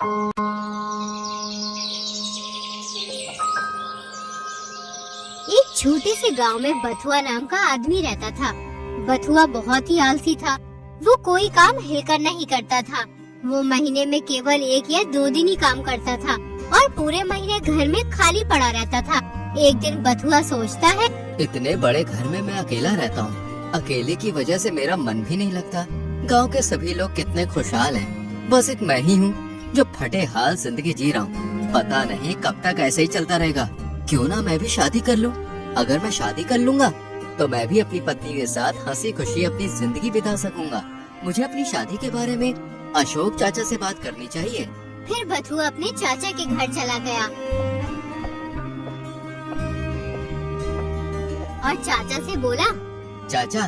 एक छोटे से गांव में बथुआ नाम का आदमी रहता था। बथुआ बहुत ही आलसी था। वो कोई काम हिलकर नहीं करता था। वो महीने में केवल 1 या 2 दिन ही काम करता था और पूरे महीने घर में खाली पड़ा रहता था। एक दिन बथुआ सोचता है, इतने बड़े घर में मैं अकेला रहता हूँ। अकेले की वजह से मेरा मन भी नहीं लगता। गांव के सभी लोग कितने खुशहाल हैं। बस एक मैं ही हूँ जो फटे हाल जिंदगी जी रहा हूँ। पता नहीं कब तक ऐसे ही चलता रहेगा। क्यों ना मैं भी शादी कर लूँ। अगर मैं शादी कर लूँगा तो मैं भी अपनी पत्नी के साथ हंसी खुशी अपनी जिंदगी बिता सकूंगा। मुझे अपनी शादी के बारे में अशोक चाचा से बात करनी चाहिए। फिर बथुआ अपने चाचा के घर चला गया और चाचा से बोला, चाचा,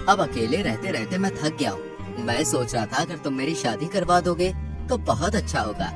अब अकेले रहते रहते मैं थक गया हूँ। मैं सोच रहा था अगर तुम मेरी शादी करवा दोगे तो बहुत अच्छा होगा।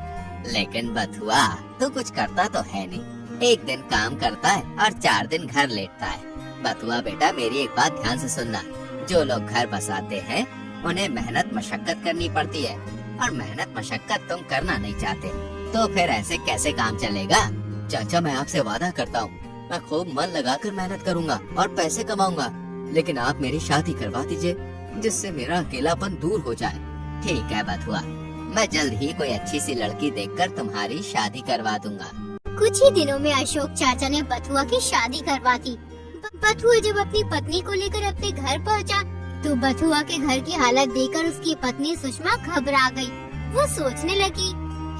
लेकिन बथुआ, तू कुछ करता तो है नहीं। 1 दिन काम करता है और 4 दिन घर लेटता है। बथुआ बेटा, मेरी एक बात ध्यान से सुनना। जो लोग घर बसाते हैं उन्हें मेहनत मशक्कत करनी पड़ती है और मेहनत मशक्कत तुम करना नहीं चाहते, तो फिर ऐसे कैसे काम चलेगा। चाचा, मैं आपसे वादा करता हूँ मैं खूब मन लगाकर मेहनत करूँगा और पैसे कमाऊंगा। लेकिन आप मेरी शादी करवा दीजिए जिससे मेरा अकेलापन दूर हो जाए। ठीक है बथुआ, मैं जल्द ही कोई अच्छी सी लड़की देखकर तुम्हारी शादी करवा दूंगा। कुछ ही दिनों में अशोक चाचा ने बथुआ की शादी करवा दी। बथुआ जब अपनी पत्नी को लेकर अपने घर पहुंचा, तो बथुआ के घर की हालत देखकर उसकी पत्नी सुषमा घबरा गई। वो सोचने लगी,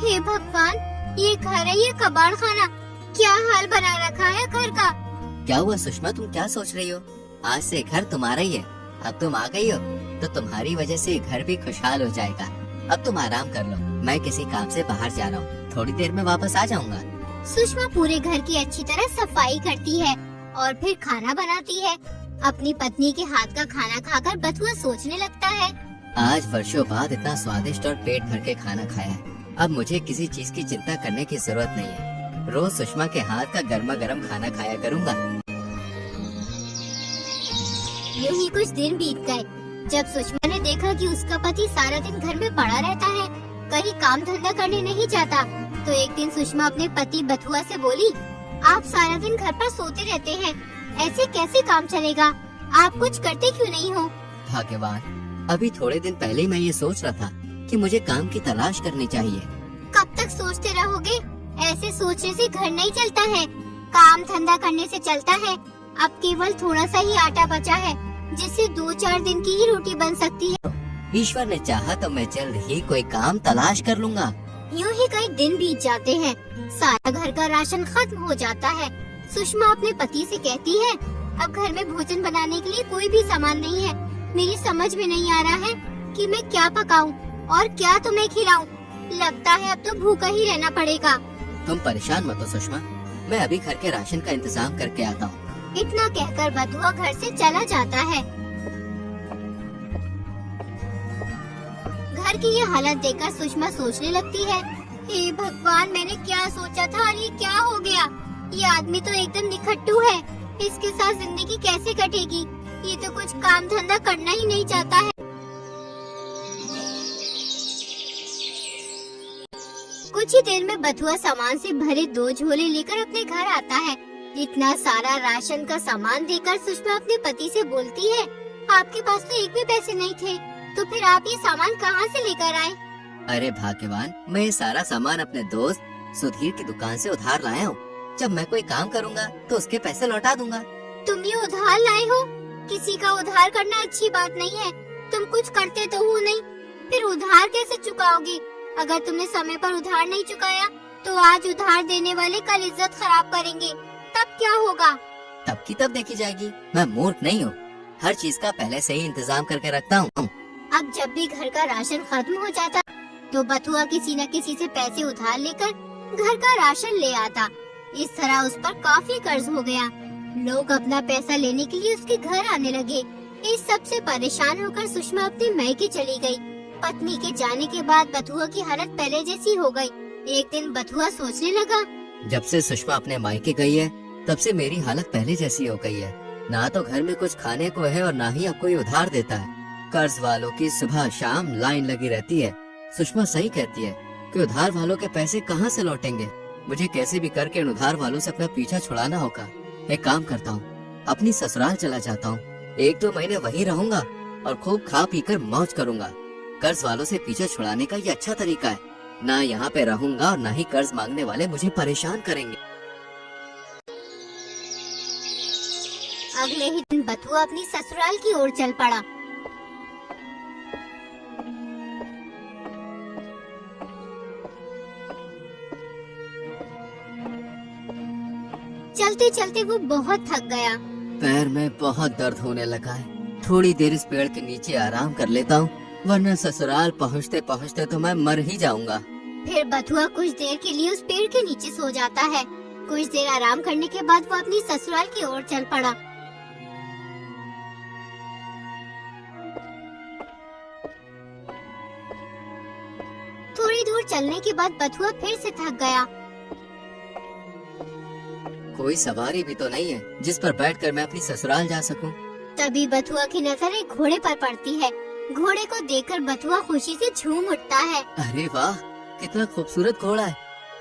हे भगवान, ये घर है ये कबाड़ खाना, क्या हाल बना रखा है घर का। क्या हुआ सुषमा, तुम क्या सोच रही हो? आज से घर तुम्हारा ही है। अब तुम आ गई हो तो तुम्हारी वजह से घर भी खुशहाल हो जाएगा। अब तुम आराम कर लो, मैं किसी काम से बाहर जा रहा हूँ। थोड़ी देर में वापस आ जाऊंगा। सुषमा पूरे घर की अच्छी तरह सफाई करती है और फिर खाना बनाती है। अपनी पत्नी के हाथ का खाना खाकर बथुआ सोचने लगता है, आज वर्षों बाद इतना स्वादिष्ट और पेट भर के खाना खाया है। अब मुझे किसी चीज की चिंता करने की जरूरत नहीं है। रोज सुषमा के हाथ का गर्मा गर्म खाना खाया करूँगा। यूं ही कुछ दिन बीत गए। जब सुषमा ने देखा कि उसका पति सारा दिन घर में पड़ा रहता है, कहीं काम धंधा करने नहीं जाता, तो एक दिन सुषमा अपने पति बथुआ से बोली, आप सारा दिन घर पर सोते रहते हैं, ऐसे कैसे काम चलेगा। आप कुछ करते क्यों नहीं हो। भाग्यवान, अभी थोड़े दिन पहले ही मैं ये सोच रहा था कि मुझे काम की तलाश करनी चाहिए। कब तक सोचते रहोगे? ऐसे सोचने से घर नहीं चलता है, काम धंधा करने से चलता है। अब केवल थोड़ा सा ही आटा बचा है जिससे 2-4 दिन की ही रोटी बन सकती है। ईश्वर ने चाहा तो मैं जल्द ही कोई काम तलाश कर लूँगा। यूं ही कई दिन बीत जाते हैं। सारा घर का राशन खत्म हो जाता है। सुषमा अपने पति से कहती है, अब घर में भोजन बनाने के लिए कोई भी सामान नहीं है। मेरी समझ में नहीं आ रहा है कि मैं क्या पकाऊं और क्या तुम्हें खिलाऊं। लगता है अब तो भूखा ही रहना पड़ेगा। तुम परेशान मत हो सुषमा, मैं अभी घर के राशन का इंतजाम करके आता हूँ। इतना कहकर बथुआ घर से चला जाता है। घर की ये हालत देखकर सुषमा सोचने लगती है, हे भगवान, मैंने क्या सोचा था और ये क्या हो गया। ये आदमी तो एकदम निखट्टू है। इसके साथ जिंदगी कैसे कटेगी। ये तो कुछ काम धंधा करना ही नहीं चाहता है। कुछ ही देर में बथुआ सामान से भरे 2 झोले लेकर अपने घर आता है। इतना सारा राशन का सामान देकर सुषमा अपने पति से बोलती है, आपके पास तो 1 भी पैसे नहीं थे, तो फिर आप ये सामान कहाँ से लेकर आए। अरे भाग्यवान, मैं ये सारा सामान अपने दोस्त सुधीर की दुकान से उधार लाया हूँ। जब मैं कोई काम करूँगा तो उसके पैसे लौटा दूंगा। तुम ये उधार लाए हो? किसी का उधार करना अच्छी बात नहीं है। तुम कुछ करते तो हो नहीं, फिर उधार कैसे चुकाओगे। अगर तुमने समय पर उधार नहीं चुकाया तो आज उधार देने वाले कल इज्जत खराब करेंगे, तब क्या होगा। तब की तब देखी जाएगी। मैं मूर्ख नहीं हूँ, हर चीज का पहले से ही इंतजाम करके रखता हूँ। अब जब भी घर का राशन खत्म हो जाता तो बथुआ किसी न किसी से पैसे उधार लेकर घर का राशन ले आता। इस तरह उस पर काफी कर्ज हो गया। लोग अपना पैसा लेने के लिए उसके घर आने लगे। इस सब से परेशान होकर सुषमा अपने मायके चली गई। पत्नी के जाने के बाद बथुआ की हालत पहले जैसी हो गई। एक दिन बथुआ सोचने लगा, जब से सुषमा अपने मायके गई है तब से मेरी हालत पहले जैसी हो गई है। ना तो घर में कुछ खाने को है और ना ही अब कोई उधार देता है। कर्ज वालों की सुबह शाम लाइन लगी रहती है। सुषमा सही कहती है, कि उधार वालों के पैसे कहाँ से लौटेंगे। मुझे कैसे भी करके इन उधार वालों से अपना पीछा छुड़ाना होगा। एक काम करता हूँ, अपनी ससुराल चला जाता हूँ। 1-2 महीने वहीं रहूंगा और खूब खा पी कर मौज करूंगा। कर्ज वालों से पीछा छुड़ाने का ये अच्छा तरीका है। ना यहाँ पे रहूंगा और ना ही कर्ज मांगने वाले मुझे परेशान करेंगे। अगले ही दिन बथुआ अपनी ससुराल की ओर चल पड़ा। चलते चलते वो बहुत थक गया। पैर में बहुत दर्द होने लगा है। थोड़ी देर इस पेड़ के नीचे आराम कर लेता हूँ, वरना ससुराल पहुँचते पहुँचते तो मैं मर ही जाऊंगा। फिर बथुआ कुछ देर के लिए उस पेड़ के नीचे सो जाता है। कुछ देर आराम करने के बाद वो अपनी ससुराल की ओर चल पड़ा। थोड़ी दूर चलने के बाद बथुआ फिर से थक गया। कोई सवारी भी तो नहीं है जिस पर बैठकर मैं अपनी ससुराल जा सकूं। तभी बथुआ की नजर एक घोड़े पर पड़ती है। घोड़े को देखकर बथुआ खुशी से झूम उठता है। अरे वाह, कितना खूबसूरत घोड़ा है।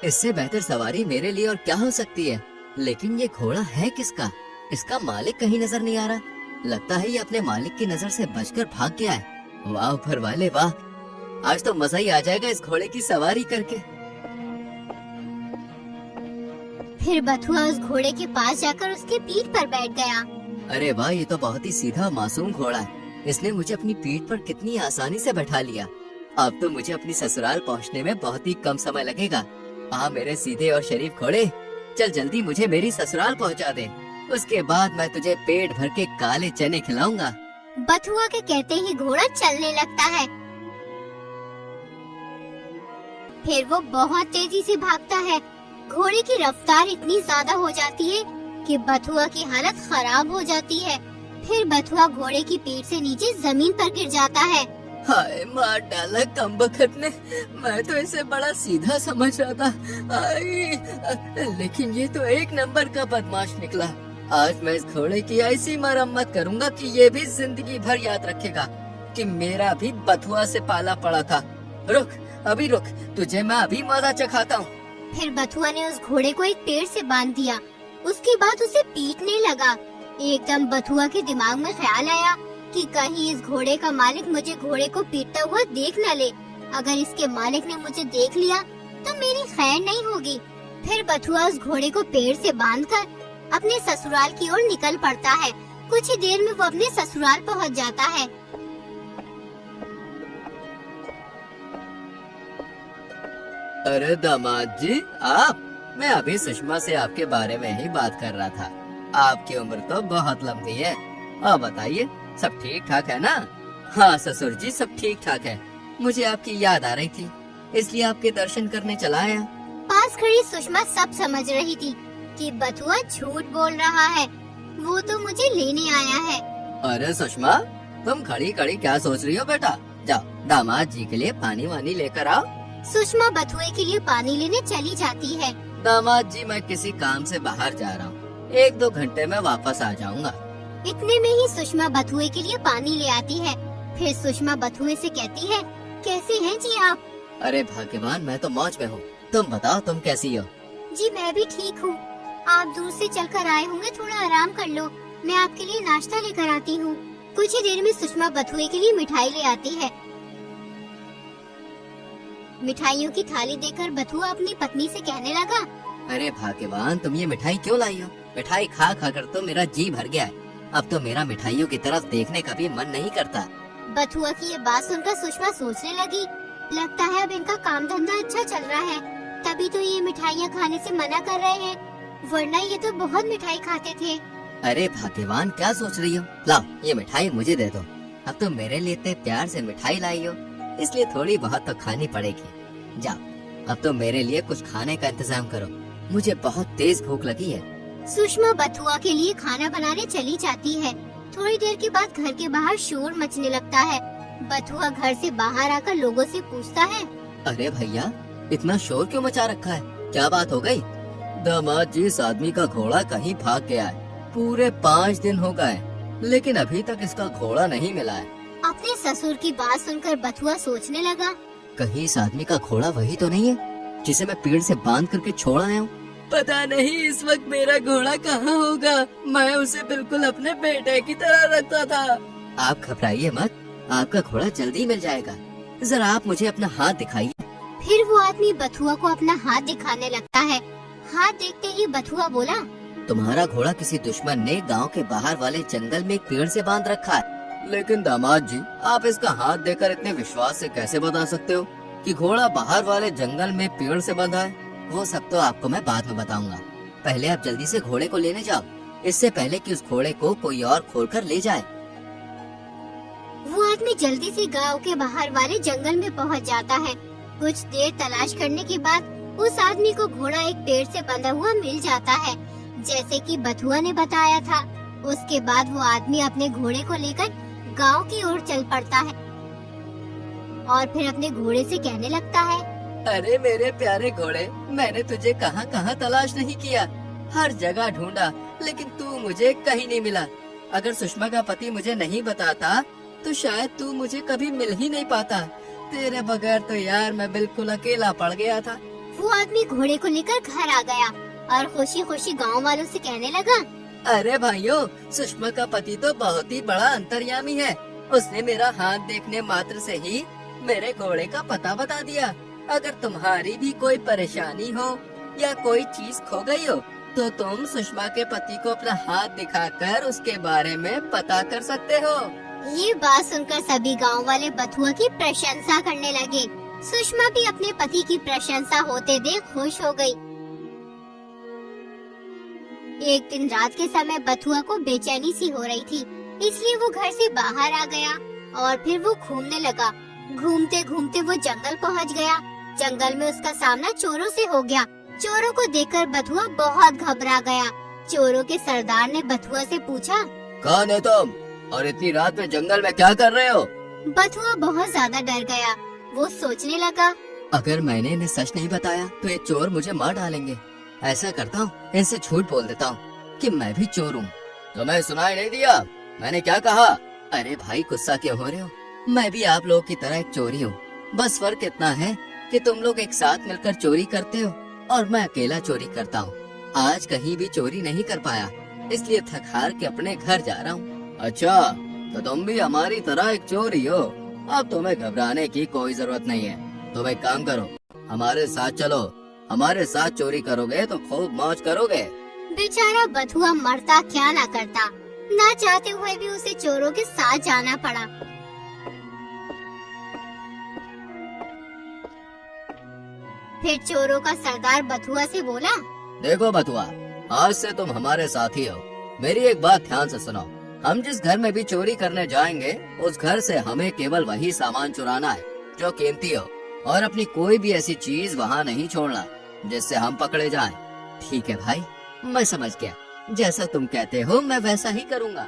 इससे बेहतर सवारी मेरे लिए और क्या हो सकती है। लेकिन ये घोड़ा है किसका? इसका मालिक कहीं नजर नहीं आ रहा। लगता है ये अपने मालिक की नजर से बचकर भाग गया है। वाह ऊपर वाले वाह, आज तो मजा ही आ जाएगा इस घोड़े की सवारी करके। फिर बथुआ उस घोड़े के पास जाकर उसके पीठ पर बैठ गया। अरे वाह, ये तो बहुत ही सीधा मासूम घोड़ा है। इसने मुझे अपनी पीठ पर कितनी आसानी से बैठा लिया। अब तो मुझे अपनी ससुराल पहुंचने में बहुत ही कम समय लगेगा। मेरे सीधे और शरीफ घोड़े, चल जल्दी मुझे मेरी ससुराल पहुंचा दे। उसके बाद मैं तुझे पेट भर के काले चने खिलाऊंगा। बथुआ के कहते ही घोड़ा चलने लगता है। फिर वो बहुत तेजी से भागता है। घोड़े की रफ्तार इतनी ज्यादा हो जाती है कि बथुआ की हालत खराब हो जाती है। फिर बथुआ घोड़े की पीठ से नीचे जमीन पर गिर जाता है। हाय, मार डाला कमबख्त ने। मैं तो इसे बड़ा सीधा समझ रहा था। लेकिन ये तो एक नंबर का बदमाश निकला। आज मैं इस घोड़े की ऐसी मरम्मत करूंगा कि ये भी जिंदगी भर याद रखेगा कि मेरा भी बथुआ से पाला पड़ा था। रुक, अभी रुक, तुझे मैं अभी मजा चखाता हूँ। फिर बथुआ ने उस घोड़े को एक पेड़ से बांध दिया। उसके बाद उसे पीटने लगा। एकदम बथुआ के दिमाग में ख्याल आया कि कहीं इस घोड़े का मालिक मुझे घोड़े को पीटता हुआ देख न ले। अगर इसके मालिक ने मुझे देख लिया तो मेरी खैर नहीं होगी। फिर बथुआ उस घोड़े को पेड़ से बांधकर अपने ससुराल की ओर निकल पड़ता है। कुछ ही देर में वो अपने ससुराल पहुंच जाता है। अरे दामाद जी, आप? मैं अभी सुषमा से आपके बारे में ही बात कर रहा था। आपकी उम्र तो बहुत लंबी है। आप बताइए, सब ठीक ठाक है ना? हाँ ससुर जी, सब ठीक ठाक है। मुझे आपकी याद आ रही थी, इसलिए आपके दर्शन करने चला आया। पास खड़ी सुषमा सब समझ रही थी कि बथुआ झूठ बोल रहा है। वो तो मुझे लेने आया है। अरे सुषमा, तुम खड़ी खड़ी क्या सोच रही हो बेटा? जाओ दामाद जी के लिए पानी वानी लेकर आओ। सुषमा बथुए के लिए पानी लेने चली जाती है। दामाद जी, मैं किसी काम से बाहर जा रहा हूँ, 1-2 घंटे में वापस आ जाऊंगा। इतने में ही सुषमा बथुए के लिए पानी ले आती है। फिर सुषमा बथुए से कहती है, कैसे हैं जी आप? अरे भाग्यवान, मैं तो मौज में हूँ। तुम बताओ, तुम कैसी हो? जी मैं भी ठीक हूँ। आप दूर से चलकर आए होंगे, थोड़ा आराम कर लो। मैं आपके लिए नाश्ता लेकर आती हूँ। कुछ ही देर में सुषमा बथुए के लिए मिठाई ले आती है। मिठाइयों की थाली देखकर बथुआ अपनी पत्नी से कहने लगा, अरे भाग्यवान, तुम ये मिठाई क्यों लाई हो? मिठाई खा खा कर तो मेरा जी भर गया है। अब तो मेरा मिठाइयों की तरफ देखने का भी मन नहीं करता। बथुआ की ये बात सुनकर सुषमा सोचने लगी, लगता है अब इनका काम धंधा अच्छा चल रहा है, तभी तो ये मिठाइयाँ खाने से मना कर रहे हैं, वरना ये तो बहुत मिठाई खाते थे। अरे भाग्यवान, क्या सोच रही हो? लाओ, ये मिठाई मुझे दे दो। अब तो मेरे लिए इतने प्यार से मिठाई लाई हो, इसलिए थोड़ी बहुत तो खानी पड़ेगी। जाओ, अब तो मेरे लिए कुछ खाने का इंतजाम करो, मुझे बहुत तेज भूख लगी है। सुषमा बथुआ के लिए खाना बनाने चली जाती है। थोड़ी देर के बाद घर के बाहर शोर मचने लगता है। बथुआ घर से बाहर आकर लोगों से पूछता है, अरे भैया, इतना शोर क्यों मचा रखा है? क्या बात हो गई? दामाद जी, इस आदमी का घोड़ा कहीं भाग गया है। पूरे 5 दिन हो गए, लेकिन अभी तक इसका घोड़ा नहीं मिला है। अपने ससुर की बात सुनकर बथुआ सोचने लगा, कहीं इस आदमी का घोड़ा वही तो नहीं है जिसे मैं पेड़ से बांध करके छोड़ आया हूँ। पता नहीं इस वक्त मेरा घोड़ा कहाँ होगा। मैं उसे बिल्कुल अपने बेटे की तरह रखता था। आप घबराइए मत, आपका घोड़ा जल्दी मिल जाएगा। जरा आप मुझे अपना हाथ दिखाइए। फिर वो आदमी बथुआ को अपना हाथ दिखाने लगता है। हाथ देखते ही बथुआ बोला, तुम्हारा घोड़ा किसी दुश्मन ने गांव के बाहर वाले जंगल में एक पेड़ से बांध रखा है। लेकिन दामाद जी, आप इसका हाथ देखकर इतने विश्वास से कैसे बता सकते हो कि घोड़ा बाहर वाले जंगल में पेड़ से बंधा है? वो सब तो आपको मैं बाद में बताऊंगा। पहले आप जल्दी से घोड़े को लेने जाओ, इससे पहले कि उस घोड़े को कोई और खोलकर ले जाए। वो आदमी जल्दी से गांव के बाहर वाले जंगल में पहुंच जाता है। कुछ देर तलाश करने के बाद उस आदमी को घोड़ा एक पेड़ से बंधा हुआ मिल जाता है, जैसे कि बथुआ ने बताया था। उसके बाद वो आदमी अपने घोड़े को लेकर गांव की ओर चल पड़ता है और फिर अपने घोड़े से कहने लगता है, अरे मेरे प्यारे घोड़े, मैंने तुझे कहाँ कहाँ तलाश नहीं किया, हर जगह ढूंढा, लेकिन तू मुझे कहीं नहीं मिला। अगर सुषमा का पति मुझे नहीं बताता तो शायद तू मुझे कभी मिल ही नहीं पाता। तेरे बगैर तो यार मैं बिल्कुल अकेला पड़ गया था। वो आदमी घोड़े को लेकर घर आ गया और खुशी खुशी गांव वालों से कहने लगा, अरे भाइयों, सुषमा का पति तो बहुत ही बड़ा अंतर्यामी है। उसने मेरा हाथ देखने मात्र से ही मेरे घोड़े का पता बता दिया। अगर तुम्हारी भी कोई परेशानी हो या कोई चीज खो गई हो तो तुम सुषमा के पति को अपना हाथ दिखाकर उसके बारे में पता कर सकते हो। ये बात सुनकर सभी गांव वाले बथुआ की प्रशंसा करने लगे। सुषमा भी अपने पति की प्रशंसा होते देख खुश हो गई। एक दिन रात के समय बथुआ को बेचैनी सी हो रही थी, इसलिए वो घर से बाहर आ गया और फिर वो घूमने लगा। घूमते घूमते वो जंगल पहुंच गया। जंगल में उसका सामना चोरों से हो गया। चोरों को देखकर बथुआ बहुत घबरा गया। चोरों के सरदार ने बथुआ से पूछा, कौन है तुम और इतनी रात में जंगल में क्या कर रहे हो? बथुआ बहुत ज्यादा डर गया। वो सोचने लगा, अगर मैंने इन्हें सच नहीं बताया तो ये चोर मुझे मार डालेंगे। ऐसा करता हूँ, इनसे झूठ बोल देता हूँ कि मैं भी चोर हूँ। तुम्हें सुनाई नहीं दिया मैंने क्या कहा? अरे भाई, गुस्सा क्यों हो रहे हो? मैं भी आप लोगों की तरह एक चोरी हूँ। बस फर्क इतना है कि तुम लोग एक साथ मिलकर चोरी करते हो और मैं अकेला चोरी करता हूँ। आज कहीं भी चोरी नहीं कर पाया, इसलिए थक हार के अपने घर जा रहा हूँ। अच्छा, तो तुम भी हमारी तरह एक चोर ही हो। अब तुम्हें घबराने की कोई जरूरत नहीं है। तुम एक काम करो, हमारे साथ चलो। हमारे साथ चोरी करोगे तो खूब मौज करोगे। बेचारा बथुआ मरता क्या ना करता, ना चाहते हुए भी उसे चोरों के साथ जाना पड़ा। फिर चोरों का सरदार बथुआ से बोला, देखो बथुआ, आज से तुम हमारे साथी हो। मेरी एक बात ध्यान से सुनो। हम जिस घर में भी चोरी करने जाएंगे, उस घर से हमें केवल वही सामान चुराना है जो कीमती हो, और अपनी कोई भी ऐसी चीज वहाँ नहीं छोड़ना जिससे हम पकड़े जाएं। ठीक है भाई, मैं समझ गया। जैसा तुम कहते हो मैं वैसा ही करूँगा।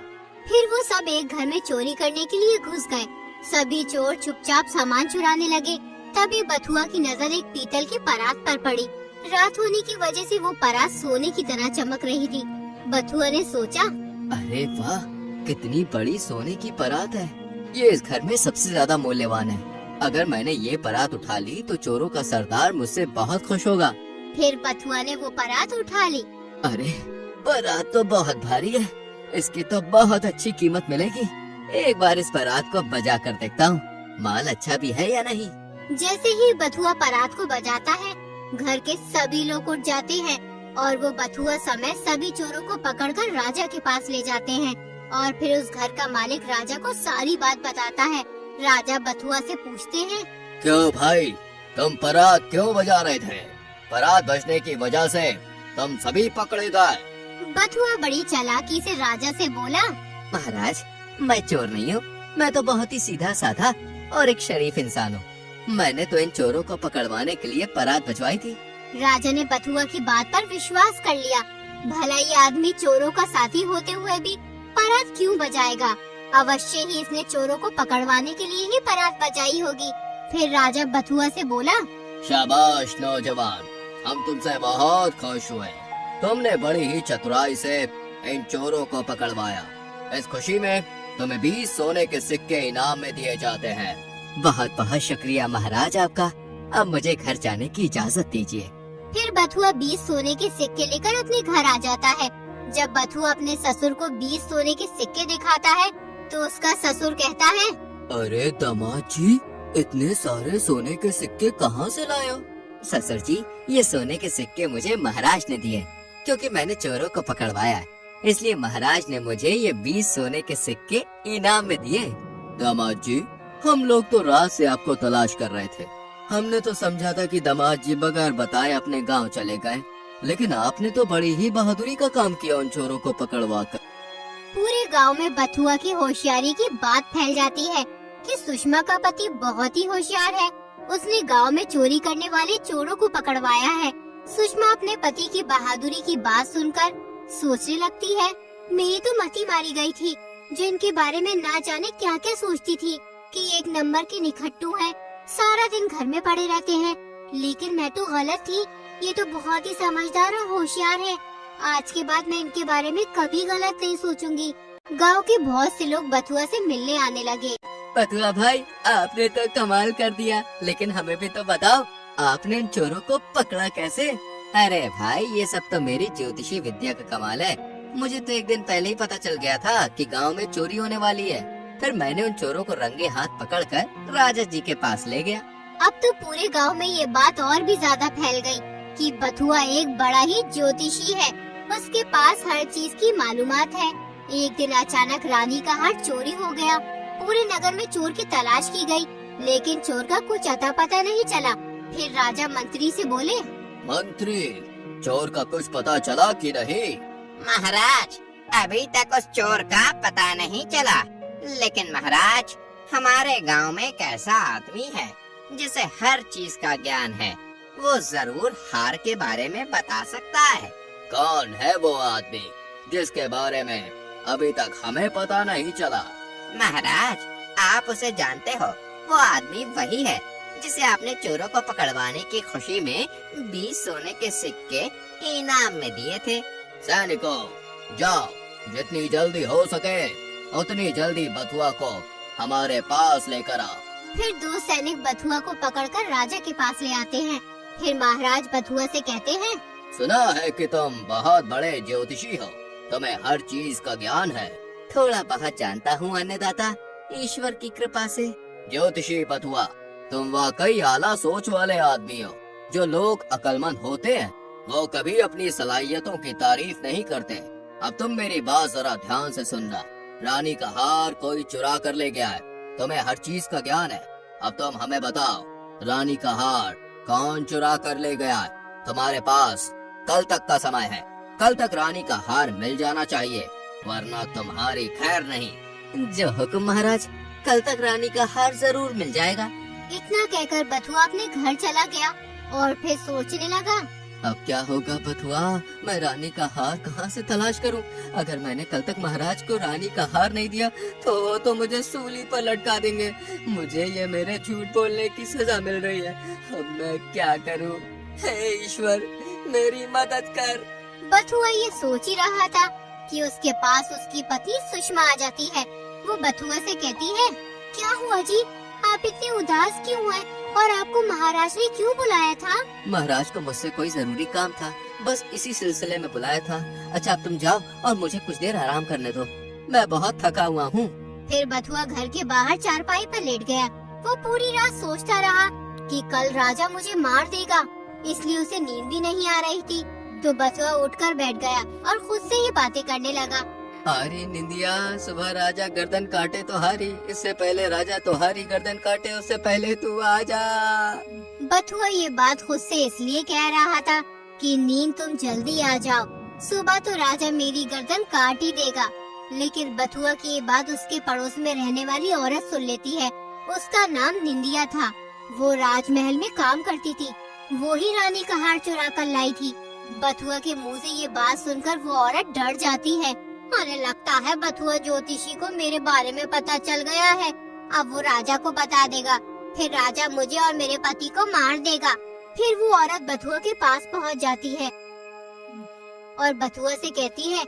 फिर वो सब एक घर में चोरी करने के लिए घुस गए। सभी चोर चुपचाप सामान चुराने लगे। तभी बथुआ की नजर एक पीतल की परात पर पड़ी। रात होने की वजह से वो परात सोने की तरह चमक रही थी। बथुआ ने सोचा, अरे वाह, कितनी बड़ी सोने की परात है। ये इस घर में सबसे ज्यादा मूल्यवान है। अगर मैंने ये परात उठा ली तो चोरों का सरदार मुझसे बहुत खुश होगा। फिर बथुआ ने वो परात उठा ली। अरे, परात तो बहुत भारी है, इसकी तो बहुत अच्छी कीमत मिलेगी। एक बार इस परात को बजा कर देखता हूँ, माल अच्छा भी है या नहीं। जैसे ही बथुआ परात को बजाता है, घर के सभी लोग उठ जाते हैं और वो बथुआ समेत सभी चोरों को पकड़कर राजा के पास ले जाते हैं। और फिर उस घर का मालिक राजा को सारी बात बताता है। राजा बथुआ से पूछते हैं, क्यों भाई, तुम परात क्यों बजा रहे थे? परात बजने की वजह से तुम सभी पकड़े गए। बथुआ बड़ी चालाकी से राजा से बोला, महाराज, मैं चोर नहीं हूँ। मैं तो बहुत ही सीधा साधा और एक शरीफ इंसान हूँ। मैंने तो इन चोरों को पकड़वाने के लिए परात बजवाई थी। राजा ने बथुआ की बात पर विश्वास कर लिया। भला ये आदमी चोरों का साथी होते हुए भी परात क्यों बजाएगा? अवश्य ही इसने चोरों को पकड़वाने के लिए ही परात बजाई होगी। फिर राजा बथुआ से बोला, शाबाश नौजवान, हम तुमसे बहुत खुश हुए। तुमने बड़ी ही चतुराई से इन चोरों को पकड़वाया। इस खुशी में तुम्हें 20 सोने के सिक्के इनाम में दिए जाते हैं। बहुत बहुत शुक्रिया महाराज आपका। अब मुझे घर जाने की इजाजत दीजिए। फिर बथुआ 20 सोने के सिक्के लेकर अपने घर आ जाता है। जब बथुआ अपने ससुर को 20 सोने के सिक्के दिखाता है तो उसका ससुर कहता है, अरे दामाद जी, इतने सारे सोने के सिक्के कहाँ से लाए हो? ससुर जी, ये सोने के सिक्के मुझे महाराज ने दिए, क्योंकि मैंने चोरों को पकड़वाया है। इसलिए महाराज ने मुझे ये 20 सोने के सिक्के इनाम में दिए। दामाद जी, हम लोग तो रात से आपको तलाश कर रहे थे। हमने तो समझा था कि दामाद जी बगैर बताए अपने गांव चले गए, लेकिन आपने तो बड़ी ही बहादुरी का काम किया उन चोरों को पकड़वा कर। पूरे गांव में बथुआ की होशियारी की बात फैल जाती है कि सुषमा का पति बहुत ही होशियार है। उसने गांव में चोरी करने वाले चोरों को पकड़वाया है। सुषमा अपने पति की बहादुरी की बात सुनकर सोचने लगती है, मेरी तो मती मारी गई थी, जो इनके बारे में ना जाने क्या क्या सोचती थी कि एक नंबर के निखट्टू हैं, सारा दिन घर में पड़े रहते हैं। लेकिन मैं तो गलत थी, ये तो बहुत ही समझदार और होशियार है। आज के बाद मैं इनके बारे में कभी गलत नहीं सोचूंगी। गांव के बहुत से लोग बथुआ से मिलने आने लगे। बथुआ भाई, आपने तो कमाल कर दिया, लेकिन हमें भी तो बताओ, आपने इन चोरों को पकड़ा कैसे? अरे भाई, ये सब तो मेरी ज्योतिषी विद्या का कमाल है। मुझे तो एक दिन पहले ही पता चल गया था कि गांव में चोरी होने वाली है। फिर मैंने उन चोरों को रंगे हाथ पकड़कर राजा जी के पास ले गया। अब तो पूरे गांव में ये बात और भी ज्यादा फैल गई कि बथुआ एक बड़ा ही ज्योतिषी है। उसके पास हर चीज की मालूमात है। एक दिन अचानक रानी का हार चोरी हो गया। पूरे नगर में चोर की तलाश की गई, लेकिन चोर का कुछ अता पता नहीं चला। फिर राजा मंत्री से बोले, मंत्री, चोर का कुछ पता चला कि नहीं? महाराज, अभी तक उस चोर का पता नहीं चला, लेकिन महाराज, हमारे गांव में एक ऐसा आदमी है जिसे हर चीज का ज्ञान है। वो जरूर हार के बारे में बता सकता है। कौन है वो आदमी जिसके बारे में अभी तक हमें पता नहीं चला? महाराज, आप उसे जानते हो। वो आदमी वही है जिसे आपने चोरों को पकड़वाने की खुशी में 20 सोने के सिक्के इनाम में दिए थे। सैनिकों, जाओ, जितनी जल्दी हो सके उतनी जल्दी बथुआ को हमारे पास लेकर आओ। फिर 2 सैनिक बथुआ को पकड़कर राजा के पास ले आते हैं। फिर महाराज बथुआ से कहते हैं, सुना है कि तुम बहुत बड़े ज्योतिषी हो, तुम्हें हर चीज का ज्ञान है। थोड़ा बहुत जानता हूँ अन्नदाता, ईश्वर की कृपा से। ज्योतिषी बथुआ, तुम वाकई आला सोच वाले आदमी हो। जो लोग अक्लमंद होते हैं वो कभी अपनी सलाहियतों की तारीफ नहीं करते। अब तुम मेरी बात जरा ध्यान से सुनना। रानी का हार कोई चुरा कर ले गया है। तुम्हें हर चीज का ज्ञान है। अब तुम हमें बताओ, रानी का हार कौन चुरा कर ले गया है? तुम्हारे पास कल तक का समय है। कल तक रानी का हार मिल जाना चाहिए, वरना तुम्हारी खैर नहीं। जो हुक्म महाराज, कल तक रानी का हार जरूर मिल जाएगा। इतना कहकर बथुआ अपने घर चला गया और फिर सोचने लगा, अब क्या होगा बथुआ? मैं रानी का हार कहाँ से तलाश करूं? अगर मैंने कल तक महाराज को रानी का हार नहीं दिया तो मुझे सूली पर लटका देंगे। मुझे ये मेरे झूठ बोलने की सजा मिल रही है। अब मैं क्या करूं? हे ईश्वर, मेरी मदद कर। बथुआ ये सोच ही रहा था कि उसके पास उसकी पत्नी सुषमा आ जाती है। वो बथुआ से कहती है, क्या हुआ जी, आप इतने उदास क्यों हैं? और आपको महाराज ने क्यों बुलाया था? महाराज को मुझसे कोई जरूरी काम था, बस इसी सिलसिले में बुलाया था। अच्छा, अब तुम जाओ और मुझे कुछ देर आराम करने दो, मैं बहुत थका हुआ हूँ। फिर बथुआ घर के बाहर चारपाई पर लेट गया। वो पूरी रात सोचता रहा कि कल राजा मुझे मार देगा, इसलिए उसे नींद भी नहीं आ रही थी। तो बथुआ उठकर बैठ गया और खुद से ये बातें करने लगा। हारी निंदिया, सुबह राजा गर्दन काटे तो हारी, इससे पहले राजा तो हारी गर्दन काटे, उससे पहले तू आ जा। बथुआ ये बात खुद से इसलिए कह रहा था कि नींद तुम जल्दी आ जाओ, सुबह तो राजा मेरी गर्दन काट ही देगा। लेकिन बथुआ की ये बात उसके पड़ोस में रहने वाली औरत सुन लेती है। उसका नाम निंदिया था। वो राजमहल में काम करती थी। वो ही रानी का हार चुरा कर लाई थी। बथुआ के मुंह से ये बात सुनकर वो औरत डर जाती है। अरे लगता है बथुआ ज्योतिषी को मेरे बारे में पता चल गया है। अब वो राजा को बता देगा, फिर राजा मुझे और मेरे पति को मार देगा। फिर वो औरत बथुआ के पास पहुंच जाती है और बथुआ से कहती है,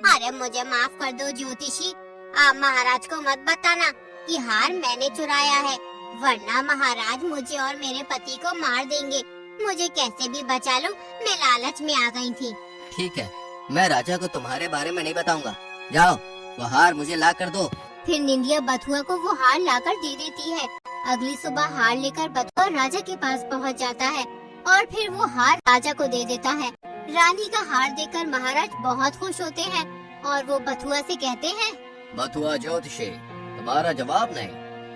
अरे मुझे माफ कर दो ज्योतिषी, आप महाराज को मत बताना कि हार मैंने चुराया है। वरना महाराज मुझे और मेरे पति को मार देंगे। मुझे कैसे भी बचा लो, मैं लालच में आ गई थी। ठीक है, मैं राजा को तुम्हारे बारे में नहीं बताऊंगा। जाओ, वो हार मुझे ला कर दो। फिर निंदिया बथुआ को वो हार लाकर दे देती है। अगली सुबह हार लेकर बथुआ राजा के पास पहुंच जाता है और फिर वो हार राजा को दे देता है। रानी का हार देखकर महाराज बहुत खुश होते हैं और वो बथुआ से कहते हैं, बथुआ ज्योतिषी, तुम्हारा जवाब नहीं,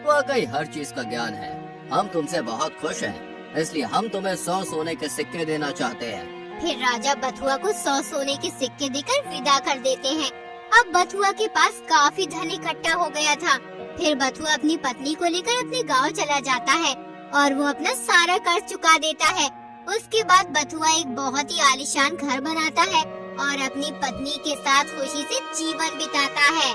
वाकई हर चीज का ज्ञान है। हम तुमसे बहुत खुश हैं, इसलिए हम तुम्हें 100 सोने के सिक्के देना चाहते हैं। फिर राजा बथुआ को 100 सोने के सिक्के देकर विदा कर देते हैं। अब बथुआ के पास काफी धन इकट्ठा हो गया था। फिर बथुआ अपनी पत्नी को लेकर अपने गांव चला जाता है और वो अपना सारा कर्ज चुका देता है। उसके बाद बथुआ एक बहुत ही आलीशान घर बनाता है और अपनी पत्नी के साथ खुशी से जीवन बिताता है।